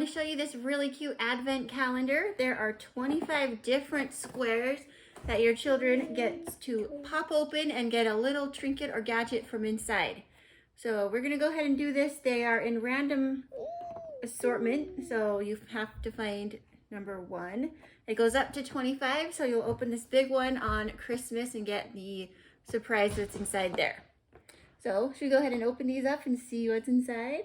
to show you this really cute advent calendar. There are 25 different squares that your children get to pop open and get a little trinket or gadget from inside. So we're going to go ahead and do this. They are in random assortment, so you have to find number 1. It goes up to 25, so you'll open this big one on Christmas and get the surprise that's inside there. So should we go ahead and open these up and see what's inside?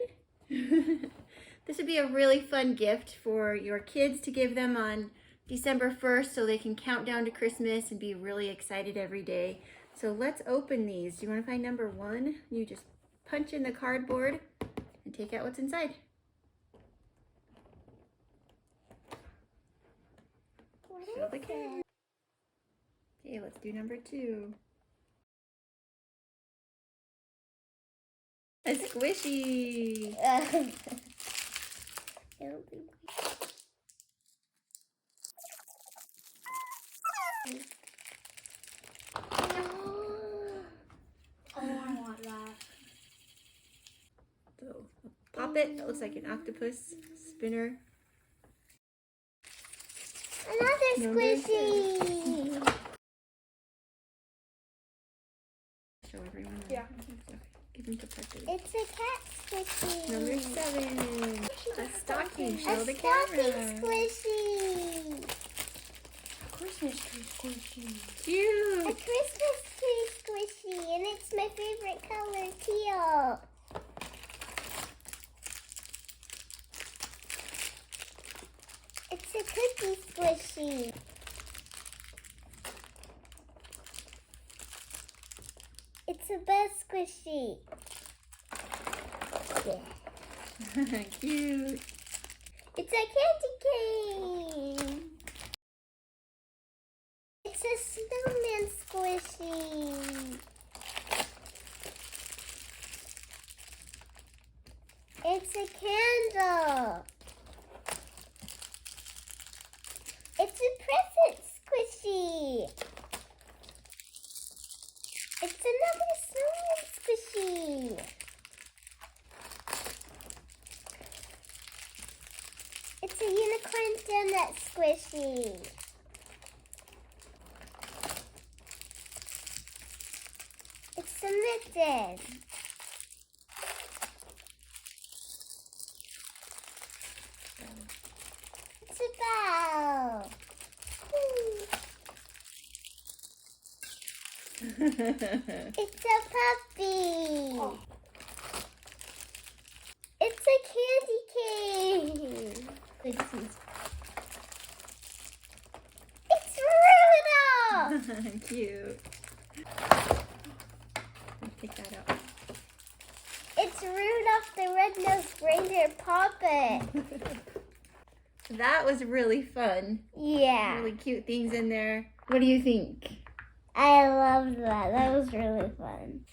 This would be a really fun gift for your kids to give them on December 1st so they can count down to Christmas and be really excited every day. So let's open these. Do you want to find number 1? You just punch in the cardboard and take out what's inside. Show the camera. Okay, let's do number 2. A squishy. I want that. So pop it. It looks like an octopus spinner. Another squishy. Show everyone. Yeah. Give them to Parker. It's a cat squishy. Number 7. A stocking. Show A the stocking camera. squishy. Christmas tree squishy. A Cute. Christmas tree squishy, and it's my favorite color, teal. It's a cookie squishy. It's a bed squishy. Yeah. Cute. It's a candy cane. It's a snowman squishy. It's a candle. It's a present squishy. It's another snowman squishy. It's a unicorn donut squishy. It's submitted. It's a bell. It's a puppy. Oh. It's a candy cane. It's Rudolph. Cute. Take that out. It's Rudolph the Red-Nosed Reindeer Puppet. That was really fun. Yeah. Really cute things in there. What do you think? I loved that. That was really fun.